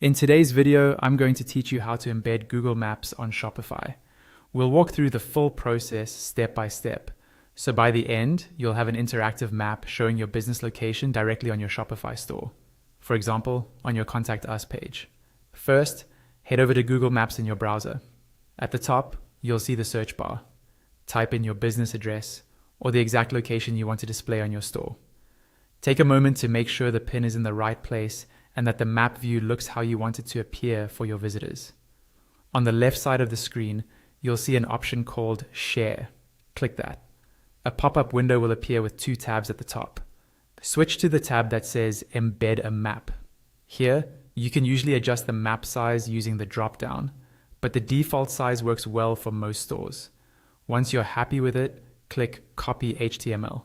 In today's video, I'm going to teach you how to embed Google Maps on Shopify. We'll walk through the full process step by step. So by the end, you'll have an interactive map showing your business location directly on your Shopify store. For example, on your Contact Us page. First, head over to Google Maps in your browser. At the top, you'll see the search bar. Type in your business address or the exact location you want to display on your store. Take a moment to make sure the pin is in the right place and that the map view looks how you want it to appear for your visitors. On the left side of the screen, you'll see an option called Share. Click that. A pop-up window will appear with two tabs at the top. Switch to the tab that says Embed a Map. Here, you can usually adjust the map size using the drop-down, but the default size works well for most stores. Once you're happy with it, click Copy HTML.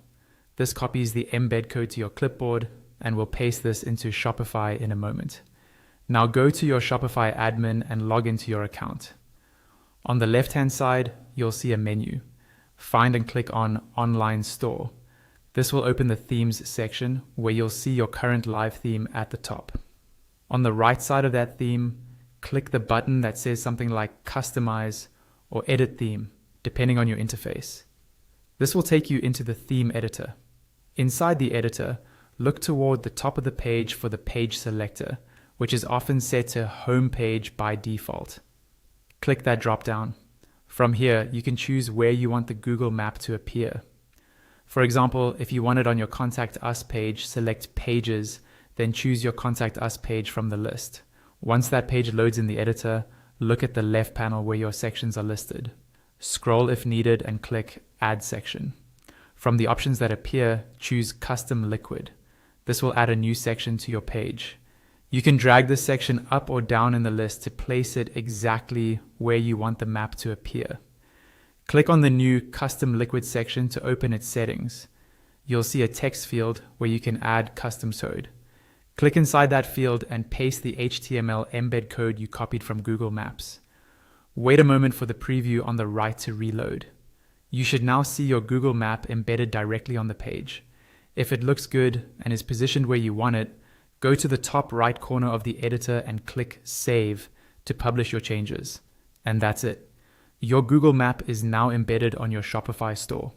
This copies the embed code to your clipboard, and we'll paste this into Shopify in a moment. Now go to your Shopify admin and log into your account. On the left-hand side, you'll see a menu. Find and click on Online Store. This will open the Themes section where you'll see your current live theme at the top. On the right side of that theme, click the button that says something like Customize or Edit Theme, depending on your interface. This will take you into the theme editor. Inside the editor, look toward the top of the page for the page selector, which is often set to Home Page by default. Click that drop-down. From here, you can choose where you want the Google map to appear. For example, if you want it on your Contact Us page, select Pages, then choose your Contact Us page from the list. Once that page loads in the editor, look at the left panel where your sections are listed. Scroll if needed and click Add Section. From the options that appear, choose Custom Liquid. This will add a new section to your page. You can drag this section up or down in the list to place it exactly where you want the map to appear. Click on the new Custom Liquid section to open its settings. You'll see a text field where you can add custom code. Click inside that field and paste the HTML embed code you copied from Google Maps. Wait a moment for the preview on the right to reload. You should now see your Google map embedded directly on the page. If it looks good and is positioned where you want it, go to the top right corner of the editor and click Save to publish your changes. And that's it. Your Google map is now embedded on your Shopify store.